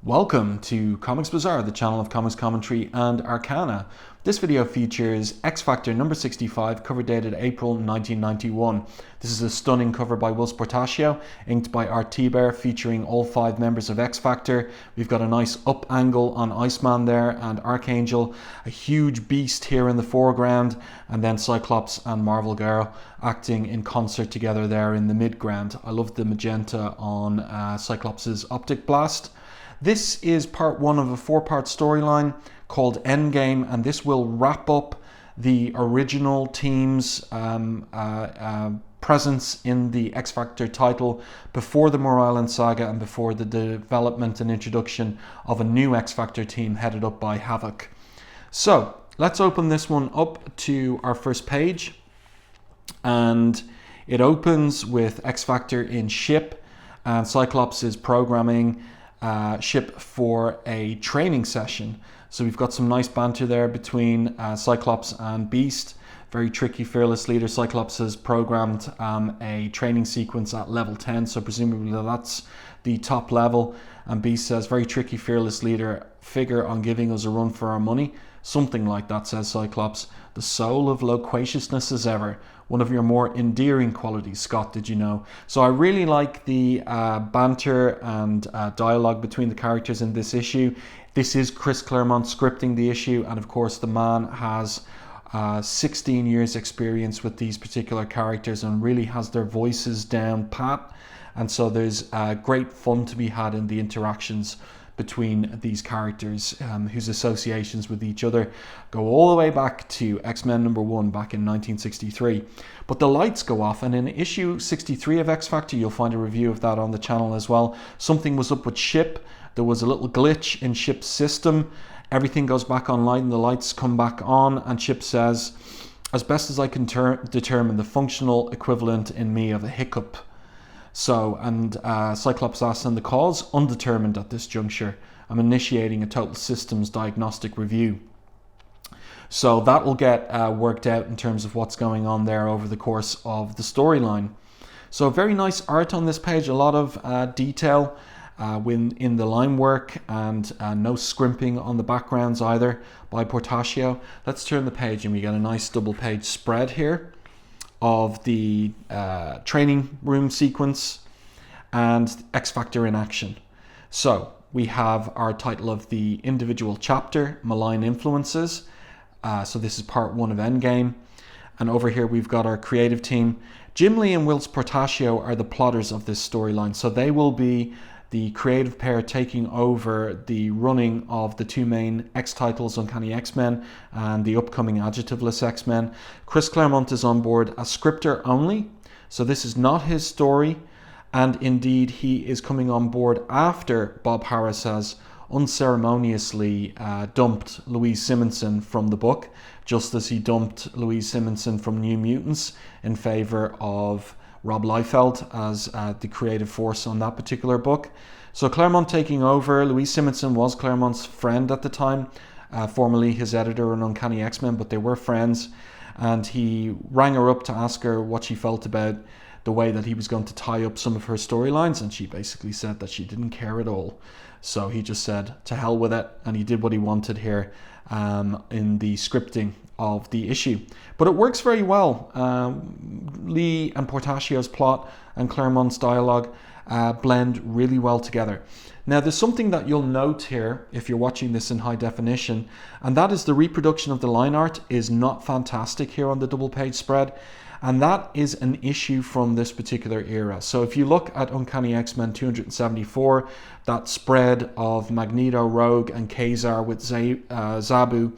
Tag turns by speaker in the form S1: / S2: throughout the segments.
S1: Welcome to Comics Bazaar, the channel of comics commentary and arcana. This video features X Factor number 65, cover dated April 1991. This is a stunning cover by Whilce Portacio, inked by Thibert, featuring all 5 members of X Factor. We've got a nice up angle on Iceman there and Archangel, a huge beast here in the foreground, and then Cyclops and Marvel Girl acting in concert together there in the midground. I love the magenta on Cyclops' optic blast. This is part 1 of a 4-part storyline called Endgame, and this will wrap up the original team's presence in the X Factor title before the Moore Island saga and before the development and introduction of a new X Factor team headed up by Havoc. So let's open this one up to our first page, and it opens with X Factor in ship, and Cyclops is programming ship for a training session. So we've got some nice banter there between Cyclops and Beast. Very tricky, fearless leader. Cyclops has programmed a training sequence at level 10, so presumably that's the top level. And Beast says, very tricky, fearless leader, figure on giving us a run for our money. Something like that, says Cyclops. The soul of loquaciousness as ever. One of your more endearing qualities, Scott, did you know? So I really like the banter and dialogue between the characters in this issue. This is Chris Claremont scripting the issue, and of course the man has 16 years experience with these particular characters and really has their voices down pat. And so there's great fun to be had in the interactions between these characters whose associations with each other go all the way back to X-Men number 1 back in 1963. But the lights go off, and in issue 63 of X Factor, you'll find a review of that on the channel as well. Something was up with Ship. There was a little glitch in Ship's system. Everything goes back online, the lights come back on, and Ship says, as best as I can determine the functional equivalent in me of a hiccup. So, and Cyclops asks, and the cause? Undetermined at this juncture. I'm initiating a total systems diagnostic review. So that will get worked out in terms of what's going on there over the course of the storyline. So very nice art on this page, a lot of detail in the line work, and no scrimping on the backgrounds either by Portacio. Let's turn the page and we get a nice double page spread here of the training room sequence and X Factor in action. So we have our title of the individual chapter, Malign Influences. So this is part 1 of Endgame. And over here we've got our creative team. Jim Lee and Whilce Portacio are the plotters of this storyline. So they will be the creative pair taking over the running of the 2 main X titles, Uncanny X-Men and the upcoming Adjectiveless X-Men. Chris Claremont is on board as scripter only, so this is not his story, and indeed he is coming on board after Bob Harras has unceremoniously dumped Louise Simonson from the book, just as he dumped Louise Simonson from New Mutants in favor of Rob Liefeld as the creative force on that particular book. So Claremont taking over. Louise Simonson was Claremont's friend at the time, formerly his editor on Uncanny X-Men, but they were friends, and he rang her up to ask her what she felt about the way that he was going to tie up some of her storylines, and she basically said that she didn't care at all. So he just said to hell with it, and he did what he wanted here in the scripting of the issue. But it works very well. Lee and Portacio's plot and Claremont's dialogue blend really well together. Now there's something that you'll note here if you're watching this in high definition, and that is the reproduction of the line art is not fantastic here on the double page spread, and that is an issue from this particular era. So if you look at Uncanny X-Men 274, that spread of Magneto, Rogue and Kazar with Zabu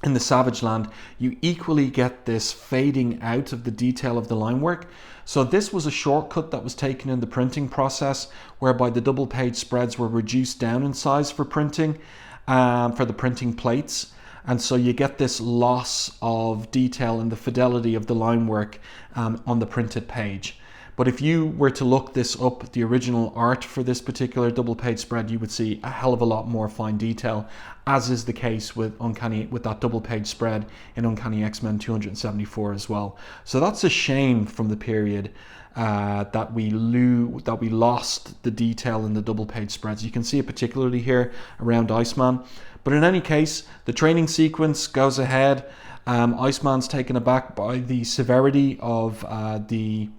S1: in the Savage Land, you equally get this fading out of the detail of the line work. So this was a shortcut that was taken in the printing process, whereby the double page spreads were reduced down in size for printing, for the printing plates. And so you get this loss of detail in the fidelity of the line work on the printed page. But if you were to look this up, the original art for this particular double page spread, you would see a hell of a lot more fine detail, as is the case with that double page spread in Uncanny X-Men 274 as well. So that's a shame from the period that we lost the detail in the double page spreads. You can see it particularly here around Iceman. But in any case, the training sequence goes ahead. Iceman's taken aback by the severity of the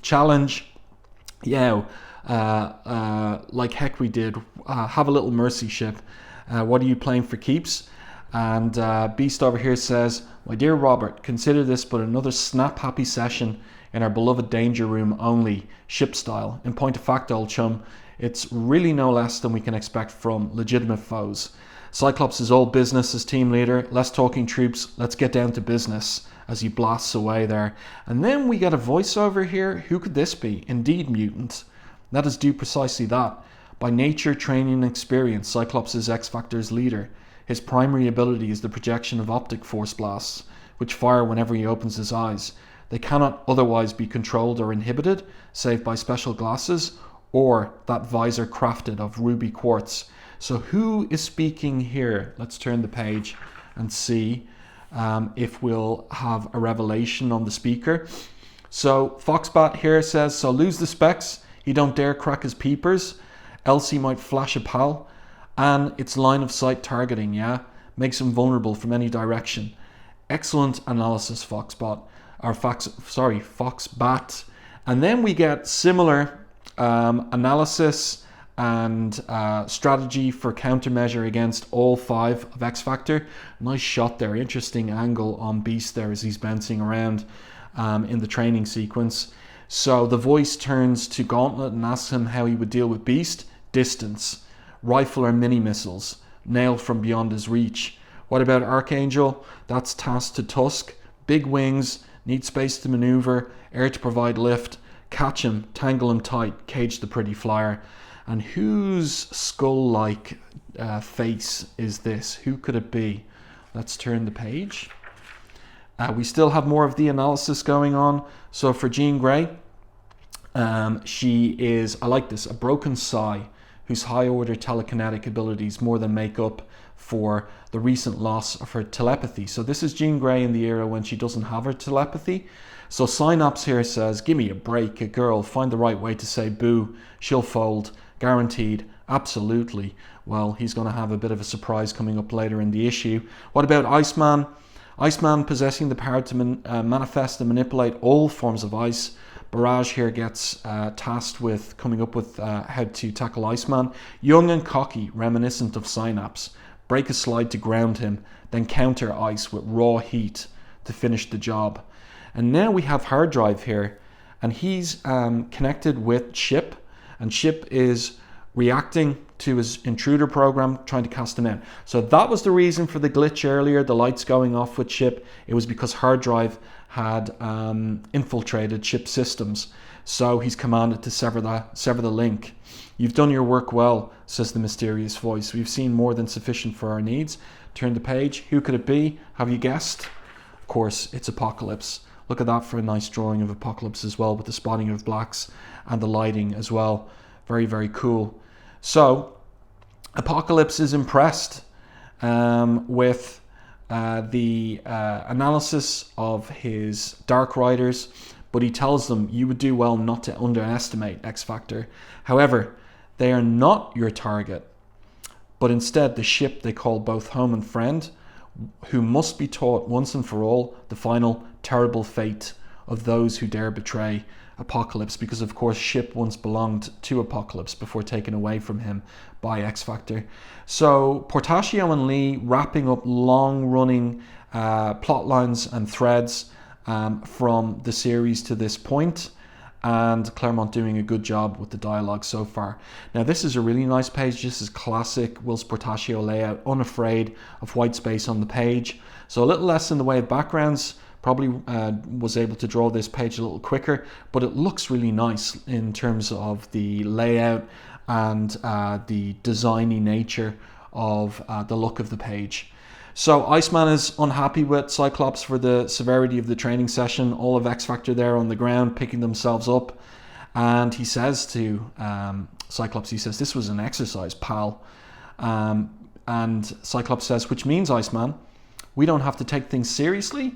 S1: challenge. Yeah, like heck we did. Have a little mercy, ship. What are you playing for keeps? And Beast over here says, my dear Robert, consider this but another snap-happy session in our beloved danger room only, ship style. In point of fact, old chum, it's really no less than we can expect from legitimate foes. Cyclops is all business as team leader. Less talking troops, let's get down to business, as he blasts away there. And then we get a voiceover here. Who could this be? Indeed, mutant. Let us do precisely that. By nature, training, and experience, Cyclops is X-Factor's leader. His primary ability is the projection of optic force blasts, which fire whenever he opens his eyes. They cannot otherwise be controlled or inhibited, save by special glasses, or that visor crafted of ruby quartz. So who is speaking here? Let's turn the page and see if we'll have a revelation on the speaker. So Foxbat here says, so lose the specs, he don't dare crack his peepers, else he might flash a pal, and it's line of sight targeting, yeah? Makes him vulnerable from any direction. Excellent analysis, Foxbat. Foxbat. And then we get similar analysis and strategy for countermeasure against all 5 of X-Factor. Nice shot there, interesting angle on Beast there as he's bouncing around in the training sequence. So the voice turns to Gauntlet and asks him how he would deal with Beast. Distance, rifle or mini missiles, nailed from beyond his reach. What about Archangel? That's tasked to Tusk. Big wings, need space to maneuver, air to provide lift. Catch him, tangle him tight, cage the pretty flyer. And whose skull-like face is this? Who could it be? Let's turn the page. We still have more of the analysis going on. So for Jean Grey, she is, I like this, a broken psi whose high-order telekinetic abilities more than make up for the recent loss of her telepathy. So this is Jean Grey in the era when she doesn't have her telepathy. So Synapse here says, give me a break, a girl, find the right way to say boo, she'll fold, guaranteed, absolutely. Well, he's going to have a bit of a surprise coming up later in the issue. What about Iceman? Iceman possessing the power to manifest and manipulate all forms of ice. Barrage here gets tasked with coming up with how to tackle Iceman. Young and cocky, reminiscent of Synapse. Break a slide to ground him, then counter ice with raw heat to finish the job. And now we have Hard Drive here, and he's connected with Chip, and Chip is reacting to his intruder program, trying to cast him out. So that was the reason for the glitch earlier, the lights going off with Chip. It was because Hard Drive had infiltrated Chip's systems. So he's commanded to sever the link. You've done your work well, says the mysterious voice. We've seen more than sufficient for our needs. Turn the page. Who could it be? Have you guessed? Of course, it's Apocalypse. Look at that for a nice drawing of Apocalypse as well, with the spotting of blacks and the lighting as well. Very, very cool. So, Apocalypse is impressed with the analysis of his Dark Riders, but he tells them, you would do well not to underestimate X-Factor. However, they are not your target, but instead the ship they call both home and friend, who must be taught once and for all the final terrible fate of those who dare betray Apocalypse, because of course Ship once belonged to Apocalypse before taken away from him by X-Factor. So Portacio and Lee wrapping up long-running plot lines and threads from the series to this point, and Claremont doing a good job with the dialogue so far. Now this is a really nice page. This is classic Whilce Portacio layout, unafraid of white space on the page. So a little less in the way of backgrounds. Probably was able to draw this page a little quicker, but it looks really nice in terms of the layout and the designy nature of the look of the page. So Iceman is unhappy with Cyclops for the severity of the training session. All of X-Factor there on the ground picking themselves up. And he says to Cyclops, he says, "This was an exercise, pal." And Cyclops says, "Which means, Iceman, we don't have to take things seriously?"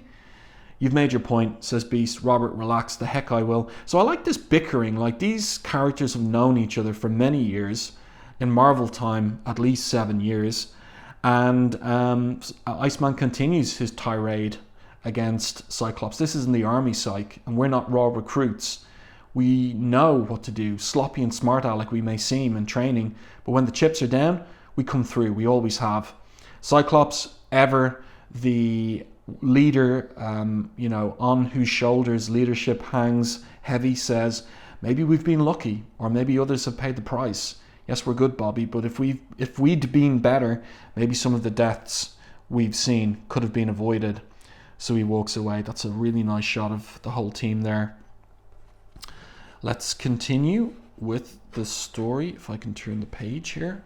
S1: "You've made your point," says Beast. "Robert, relax. The heck I will." So I like this bickering. Like, these characters have known each other for many years. In Marvel time, at least 7 years. And Iceman continues his tirade against Cyclops. This isn't the army, Psych, and we're not raw recruits. We know what to do. Sloppy and smart aleck we may seem in training, but when the chips are down, we come through. We always have. Cyclops, ever the leader, on whose shoulders leadership hangs heavy, says, "Maybe we've been lucky, or maybe others have paid the price. Yes, we're good, Bobby, but if we'd been better, maybe some of the deaths we've seen could have been avoided." So he walks away. That's a really nice shot of the whole team there. Let's continue with the story. If I can turn the page here.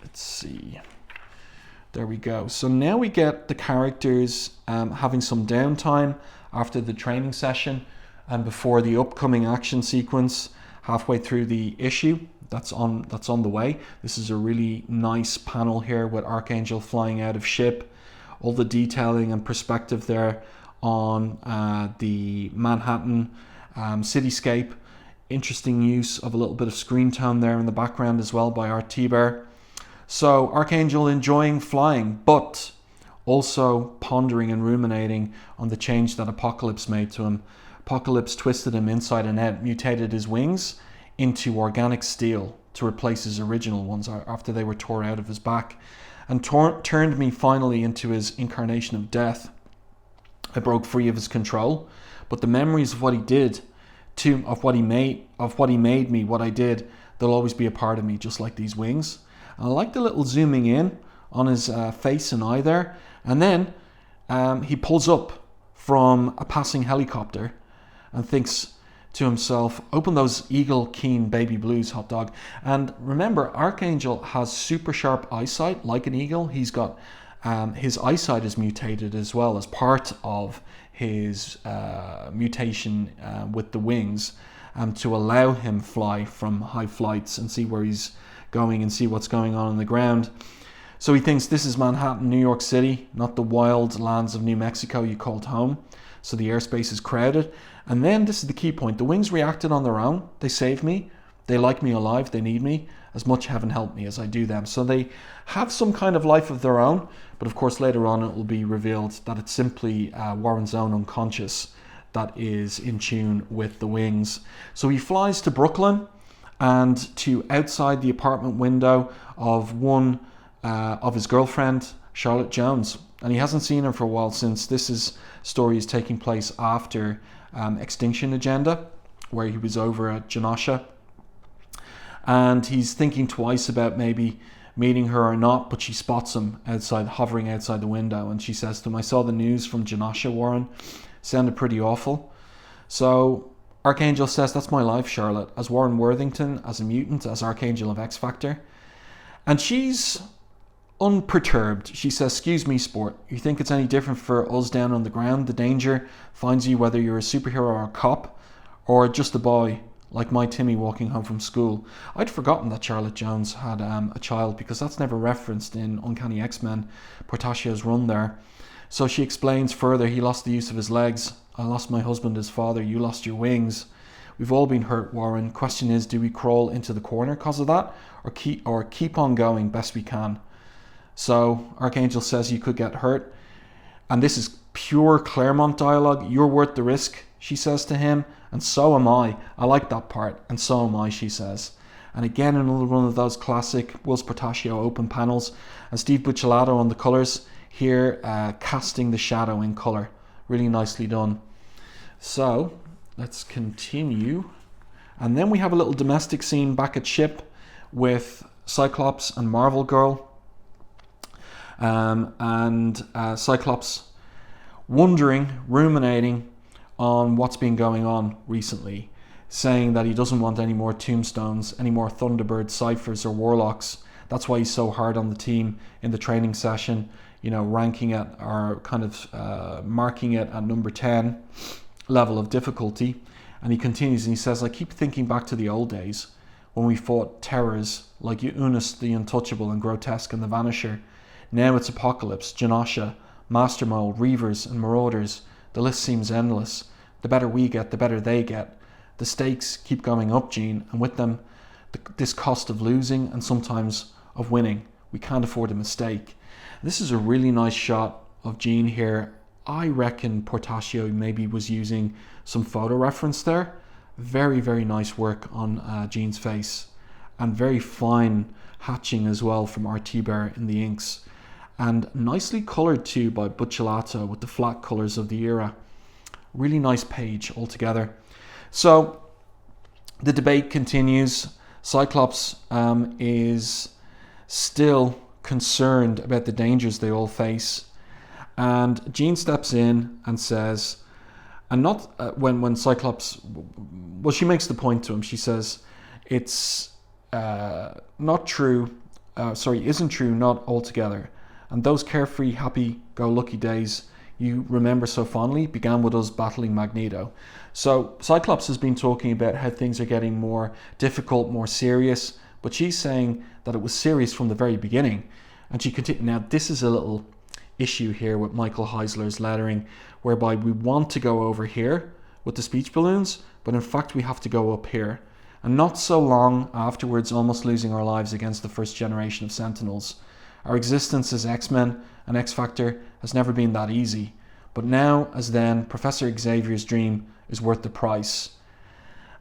S1: Let's see. There we go. So now we get the characters having some downtime after the training session and before the upcoming action sequence halfway through the issue. That's on the way. This is a really nice panel here with Archangel flying out of ship. All the detailing and perspective there on the Manhattan cityscape. Interesting use of a little bit of screen tone there in the background as well by Art Thibert. So Archangel enjoying flying, but also pondering and ruminating on the change that Apocalypse made to him. Apocalypse twisted him inside and out, mutated his wings into organic steel to replace his original ones after they were tore out of his back, and turned me finally into his incarnation of death. I broke free of his control, but the memories of what he did, of what he made me, what I did, they'll always be a part of me, just like these wings. And I like the little zooming in on his face and eye there, and then he pulls up from a passing helicopter and thinks to himself, "Open those Eagle Keen baby blues, hot dog." And remember, Archangel has super sharp eyesight like an eagle. He's got his eyesight is mutated as well as part of his mutation with the wings to allow him fly from high flights and see where he's going and see what's going on the ground. So he thinks this is Manhattan, New York City, not the wild lands of New Mexico you called home. So the airspace is crowded. And then this is the key point. The wings reacted on their own. They saved me. They like me alive. They need me. As much heaven help me as I do them. So they have some kind of life of their own. But of course later on it will be revealed that it's simply Warren's own unconscious that is in tune with the wings. So he flies to Brooklyn and to outside the apartment window of one of his girlfriend, Charlotte Jones. And he hasn't seen her for a while, since this story is taking place after Extinction Agenda, where he was over at Genosha. And he's thinking twice about maybe meeting her or not, but she spots him hovering outside the window, and she says to him, "I saw the news from Genosha, Warren. Sounded pretty awful." So Archangel says, "That's my life, Charlotte, as Warren Worthington, as a mutant, as Archangel of X Factor." And she's unperturbed. She says, "Excuse me, sport. You think it's any different for us down on the ground? The danger finds you whether you're a superhero or a cop, or just a boy like my Timmy walking home from school." I'd forgotten that Charlotte Jones had a child, because that's never referenced in Uncanny X-Men, Portacio's run there. So she explains further, "He lost the use of his legs. I lost my husband, his father. You lost your wings. We've all been hurt, Warren. Question is, do we crawl into the corner because of that, or keep on going best we can?" So Archangel says, "You could get hurt." And this is pure Claremont dialogue. "You're worth the risk," she says to him. "And so am I." I like that part. "And so am I," she says. And again, another one of those classic Whilce Portacio open panels. And Steve Buccellato on the colours here, casting the shadow in colour. Really nicely done. So let's continue. And then we have a little domestic scene back at ship with Cyclops and Marvel Girl. And Cyclops wondering, ruminating on what's been going on recently, saying that he doesn't want any more tombstones, any more Thunderbird ciphers or warlocks. That's why he's so hard on the team in the training session, ranking it or kind of marking it at number 10 level of difficulty. And he continues and he says, I keep thinking back to the old days when we fought terrors like Eunice the Untouchable and Grotesque and the Vanisher. Now it's Apocalypse, Genosha, Mastermold, Reavers and Marauders. The list seems endless. The better we get, the better they get. The stakes keep going up, Gene, and with them, this cost of losing and sometimes of winning. We can't afford a mistake. This is a really nice shot of Gene here. I reckon Portacio maybe was using some photo reference there. Very, very nice work on Gene's face, and very fine hatching as well from our Thibert in the inks, and nicely coloured too by Buccellati with the flat colours of the era. Really nice page altogether. So the debate continues. Cyclops is still concerned about the dangers they all face, and Jean steps in and says, and not when Cyclops, well, she makes the point to him. She says, it's not true, isn't true, not altogether. And those carefree, happy-go-lucky days you remember so fondly began with us battling Magneto. So Cyclops has been talking about how things are getting more difficult, more serious, but she's saying that it was serious from the very beginning. And she continued. Now, this is a little issue here with Michael Heisler's lettering, whereby we want to go over here with the speech balloons, but in fact we have to go up here. And not so long afterwards, almost losing our lives against the first generation of Sentinels. Our existence as X-Men and X-Factor has never been that easy. But now, as then, Professor Xavier's dream is worth the price.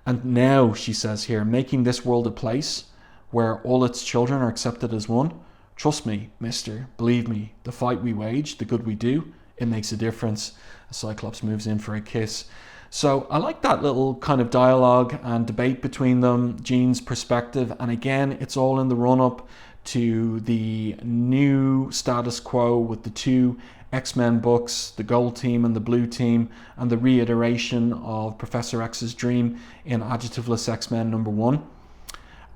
S1: And now, she says here, making this world a place where all its children are accepted as one. Trust me, mister, believe me, the fight we wage, the good we do, it makes a difference. Cyclops moves in for a kiss. So I like that little kind of dialogue and debate between them, Jean's perspective, and again, it's all in the run-up to the new status quo with the two X-Men books, the Gold Team and the Blue Team, and the reiteration of Professor X's dream in Adjectiveless X-Men #1.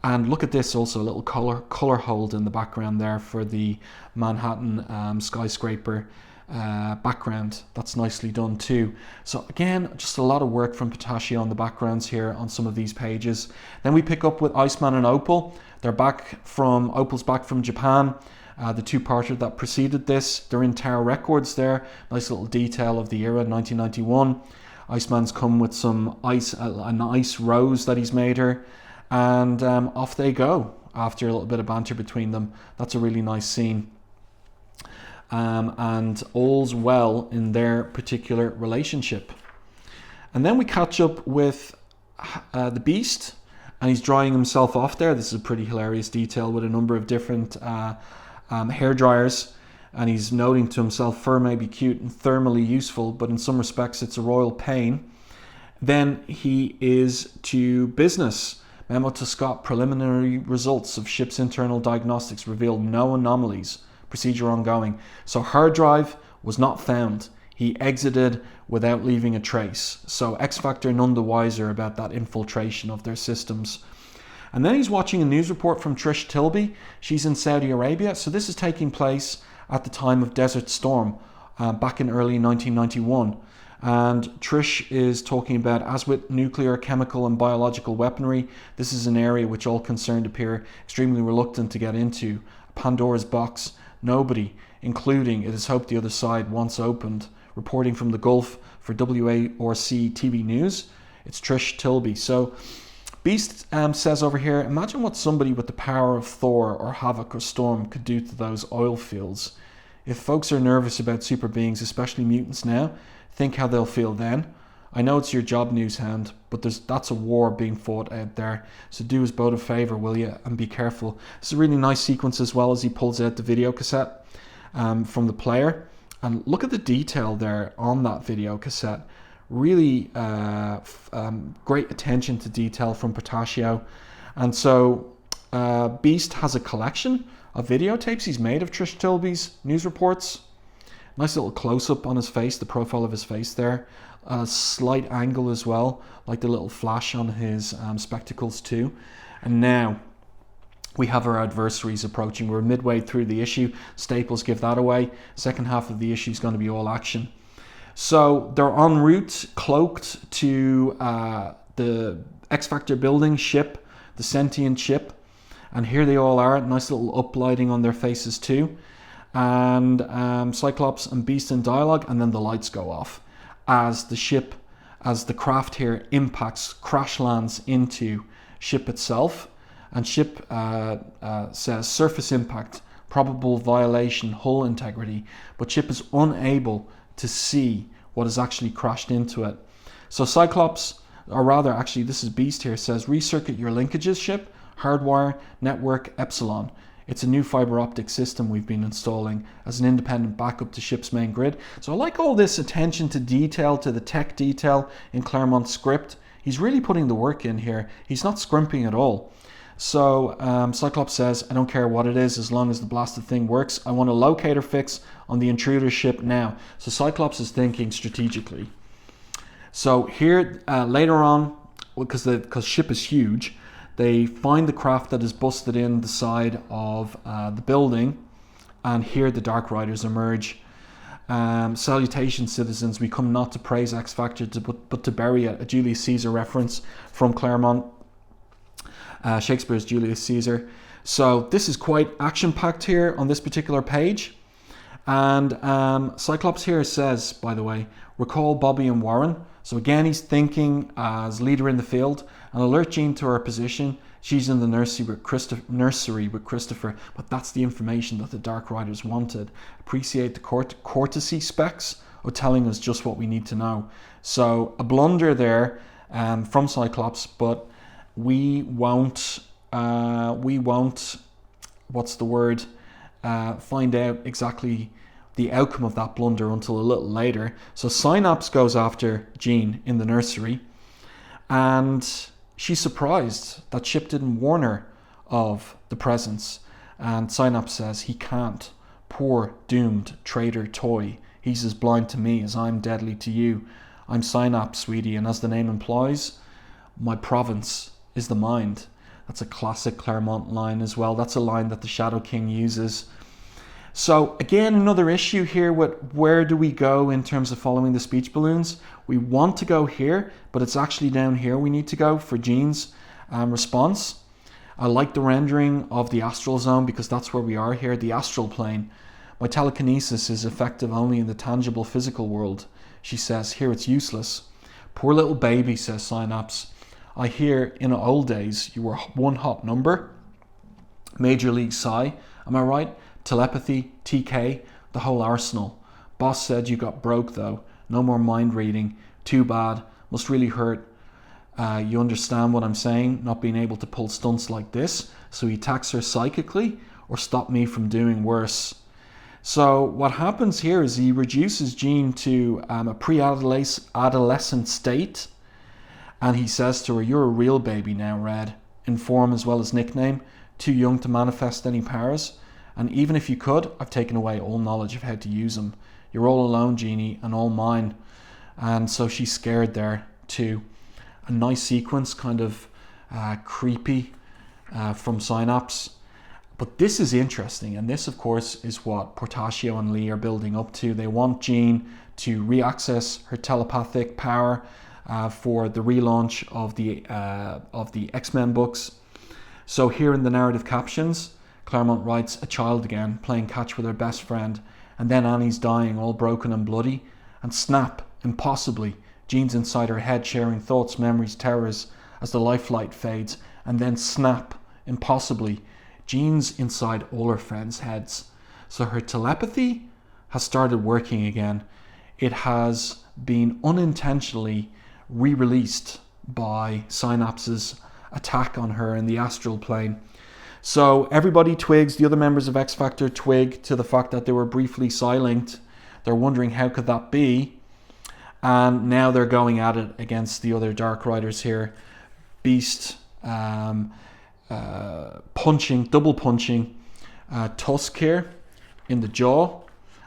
S1: And look at this, also a little color hold in the background there for the Manhattan skyscraper background. That's nicely done too. So again, just a lot of work from Portacio on the backgrounds here on some of these pages. Then we pick up with Iceman and Opal. Opal's back from Japan. The two-parter that preceded this, they're in Tower Records there. Nice little detail of the era, 1991. Iceman's come with some ice, an ice rose that he's made her. And off they go after a little bit of banter between them. That's a really nice scene. And all's well in their particular relationship. And then we catch up with the Beast, and he's drying himself off there. This is a pretty hilarious detail with a number of different hair dryers. And he's noting to himself, fur may be cute and thermally useful, but in some respects it's a royal pain. Then he is to business. Memo to Scott, preliminary results of ship's internal diagnostics revealed no anomalies. Procedure ongoing. So hard drive was not found. He exited without leaving a trace. So X-Factor none the wiser about that infiltration of their systems. And then he's watching a news report from Trish Tilby. She's in Saudi Arabia. So this is taking place at the time of Desert Storm, back in early 1991. And Trish is talking about, as with nuclear, chemical and biological weaponry, this is an area which all concerned appear extremely reluctant to get into. Pandora's box. Nobody, including, it is hoped, the other side, once opened. Reporting from the Gulf for WARC TV News, it's Trish Tilby. So Beast says over here, imagine what somebody with the power of Thor or Havoc or Storm could do to those oil fields. If folks are nervous about super beings, especially mutants now, think how they'll feel then. I know it's your job, news hand, but that's a war being fought out there. So do us both a favour, will you? And be careful. It's a really nice sequence as well as he pulls out the video cassette from the player. And look at the detail there on that video cassette. Really great attention to detail from Portacio. And so Beast has a collection of videotapes he's made of Trish Tilby's news reports. Nice little close-up on his face, the profile of his face there. A slight angle as well, like the little flash on his spectacles too. And now we have our adversaries approaching. We're midway through the issue. Staples give that away. Second half of the issue is going to be all action. So they're en route, cloaked to the X-Factor building ship, the sentient ship. And here they all are, nice little uplighting on their faces too. And Cyclops and Beast in dialogue, and then the lights go off as the craft here impacts, crash lands into ship itself. And ship says surface impact, probable violation, hull integrity, but ship is unable to see what has actually crashed into it. So Cyclops, or rather actually this is Beast here, says recircuit your linkages, ship, hardwire, network, Epsilon. It's a new fiber optic system we've been installing as an independent backup to ship's main grid. So I like all this attention to detail, to the tech detail in Claremont's script. He's really putting the work in here. He's not scrimping at all. So Cyclops says, I don't care what it is as long as the blasted thing works. I want a locator fix on the intruder ship now. So Cyclops is thinking strategically. So here later on, because ship is huge, they find the craft that is busted in the side of the building, and here the Dark Riders emerge. Salutations, citizens. We come not to praise X-Factor, but to bury it. A Julius Caesar reference from Claremont. Shakespeare's Julius Caesar. So this is quite action-packed here on this particular page. And Cyclops here says, by the way, recall Bobby and Warren. So again, he's thinking as leader in the field. And alert Jean to her position. She's in the nursery with Christopher. But that's the information that the Dark Riders wanted. Appreciate the courtesy specs of telling us just what we need to know. So a blunder there from Cyclops, but we won't what's the word, find out exactly the outcome of that blunder until a little later. So Synapse goes after Jean in the nursery, and she's surprised that Ship didn't warn her of the presence. And Synapse says he can't. Poor doomed traitor toy. He's as blind to me as I'm deadly to you. I'm Synapse, sweetie, and as the name implies, my province is the mind. That's a classic Claremont line as well. That's a line that the Shadow King uses. So again, another issue here with where do we go in terms of following the speech balloons. We want to go here, but it's actually down here we need to go for Jean's response. I like the rendering of the astral zone because that's where we are here, the astral plane. My telekinesis is effective only in the tangible physical world. She says, here it's useless. Poor little baby, says Synapse. I hear in old days you were one hot number. Major League Psy, am I right? Telepathy, TK, the whole arsenal. Boss said you got broke though. No more mind reading. Too bad. Must really hurt. You understand what I'm saying? Not being able to pull stunts like this. So he attacks her psychically or stop me from doing worse. So what happens here is he reduces Jean to a pre-adolescent state. And he says to her, you're a real baby now, Red. In form as well as nickname. Too young to manifest any powers. And even if you could, I've taken away all knowledge of how to use them. You're all alone, Jeannie, and all mine. And so she's scared there too. A nice sequence, kind of creepy from Synapse. But this is interesting. And this, of course, is what Portacio and Lee are building up to. They want Jean to re-access her telepathic power for the relaunch of the X-Men books. So here in the narrative captions, Claremont writes, a child again, playing catch with her best friend, and then Annie's dying, all broken and bloody, and snap, impossibly, Jean's inside her head sharing thoughts, memories, terrors, as the lifelight fades, and then snap, impossibly, Jean's inside all her friends' heads. So her telepathy has started working again. It has been unintentionally re-released by Synapse's attack on her in the astral plane. So everybody twigs, the other members of X-Factor twig to the fact that they were briefly silent. They're wondering how could that be? And now they're going at it against the other Dark Riders here. Beast punching, double punching Tusk here in the jaw.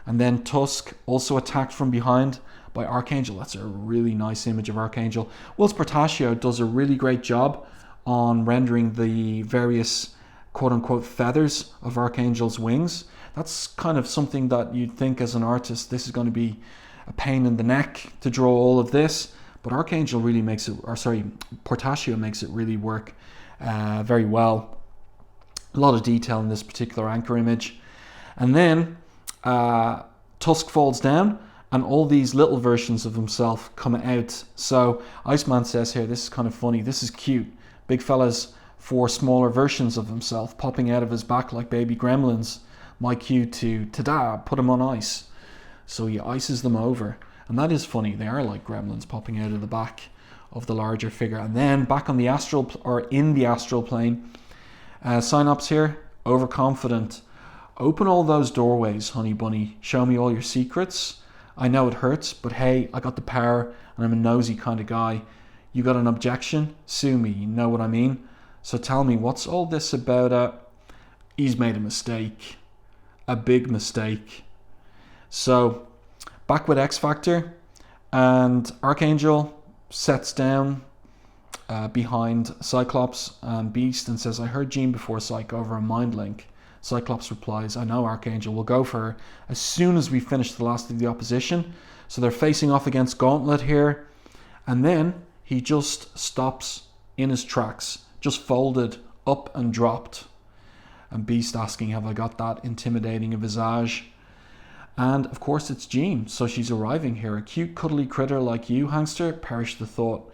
S1: And then Tusk also attacked from behind by Archangel. That's a really nice image of Archangel. Whilce Portacio does a really great job on rendering the various quote-unquote feathers of Archangel's wings. That's kind of something that you'd think as an artist, this is going to be a pain in the neck to draw all of this, but Archangel really makes it, or sorry, Portacio makes it really work very well. A lot of detail in this particular anchor image. And then Tusk falls down, and all these little versions of himself come out. So Iceman says here, this is kind of funny, this is cute. Big fella's 4 smaller versions of himself popping out of his back like baby gremlins. My cue to ta-da, put him on ice. So he ices them over. And that is funny, they are like gremlins popping out of the back of the larger figure. And then back on the astral, or in the astral plane, Synops here, overconfident. Open all those doorways, honey bunny. Show me all your secrets. I know it hurts, but hey, I got the power and I'm a nosy kind of guy. You got an objection? Sue me, you know what I mean? So tell me, what's all this about? He's made a mistake. A big mistake. So, back with X Factor, and Archangel sets down behind Cyclops and Beast and says, I heard Jean before Psych over a mind link. Cyclops replies, I know, Archangel, we'll go for her as soon as we finish the last of the opposition. So they're facing off against Gauntlet here, and then he just stops in his tracks, just folded up and dropped. And Beast asking, have I got that intimidating a visage? And of course it's Jean, so she's arriving here. A cute cuddly critter like you, Hangster, perish the thought.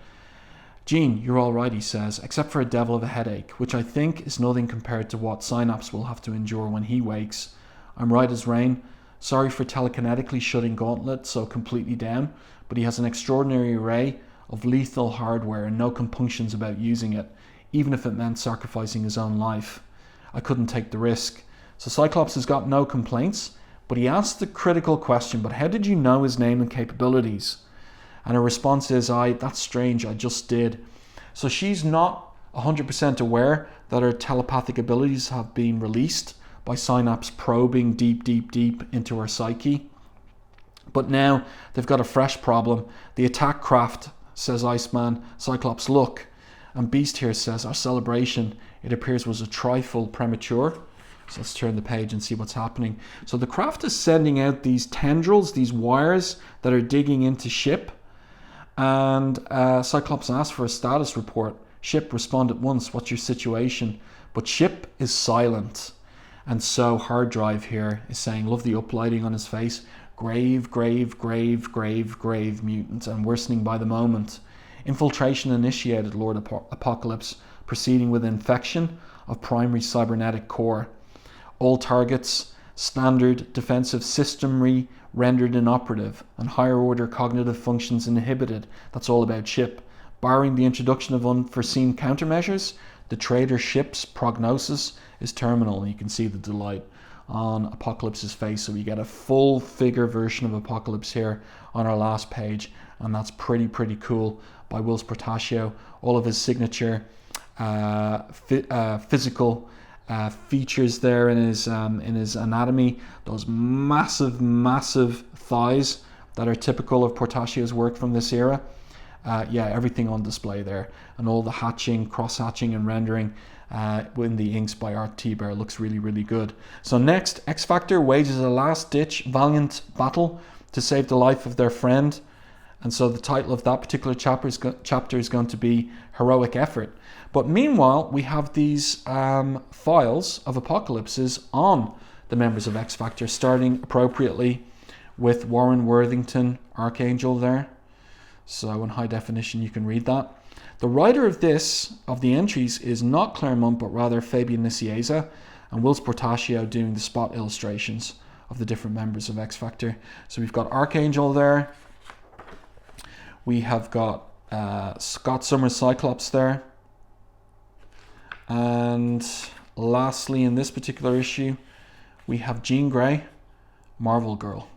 S1: Jean, you're all right, he says, except for a devil of a headache, which I think is nothing compared to what Synops will have to endure when he wakes. I'm right as rain. Sorry for telekinetically shutting Gauntlet so completely down, but he has an extraordinary array of lethal hardware and no compunctions about using it, even if it meant sacrificing his own life. I couldn't take the risk. So Cyclops has got no complaints, but he asked the critical question, but how did you know his name and capabilities? And her response is, that's strange, I just did. So she's not 100% aware that her telepathic abilities have been released by Synops probing deep, deep, deep into her psyche. But now they've got a fresh problem. The attack craft, says Iceman. Cyclops, look. And Beast here says, our celebration, it appears, was a trifle premature. So let's turn the page and see what's happening. So the craft is sending out these tendrils, these wires that are digging into ship. And Cyclops asked for a status report. Ship, respond at once. What's your situation? But Ship is silent. And so Hard Drive here is saying, love the uplighting on his face. Grave, grave, grave, grave, grave mutant and worsening by the moment. Infiltration initiated, Lord Apocalypse, proceeding with infection of primary cybernetic core. All targets, standard defensive system rendered inoperative, and higher order cognitive functions inhibited. That's all about Ship. Barring the introduction of unforeseen countermeasures, the trader Ship's prognosis is terminal. And you can see the delight on Apocalypse's face. So we get a full figure version of Apocalypse here on our last page, and that's pretty cool by Whilce Portacio. All of his signature physical features there in his anatomy, those massive thighs that are typical of Portacio's work from this era. Everything on display there, and all the hatching, cross-hatching and rendering in the inks by Art Thibert looks really good. So next, X Factor wages a last-ditch valiant battle to save the life of their friend, and so the title of that particular chapter is going to be Heroic Effort. But meanwhile, we have these files of apocalypses on the members of X Factor, starting appropriately with Warren Worthington, Archangel there. So in high definition, you can read that. The writer of the entries, is not Claremont, but rather Fabian Nicieza, and Whilce Portacio doing the spot illustrations of the different members of X Factor. So we've got Archangel there. We have got Scott Summers Cyclops there. And lastly, in this particular issue, we have Jean Grey, Marvel Girl.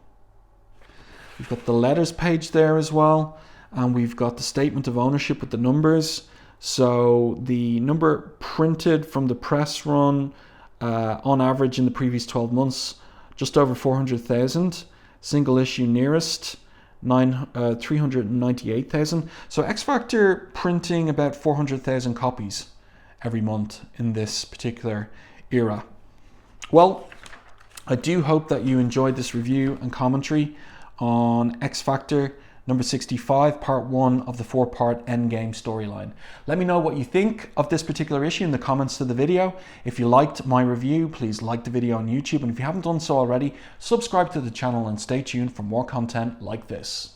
S1: We've got the letters page there as well, and we've got the statement of ownership with the numbers. So the number printed from the press run, on average in the previous 12 months, just over 400,000. Single issue nearest, 398,000. So X Factor printing about 400,000 copies every month in this particular era. Well, I do hope that you enjoyed this review and commentary on X Factor number 65, part 1 of the 4-part Endgame storyline. Let me know what you think of this particular issue in the comments to the video. If you liked my review, please like the video on YouTube, and if you haven't done so already, subscribe to the channel and stay tuned for more content like this.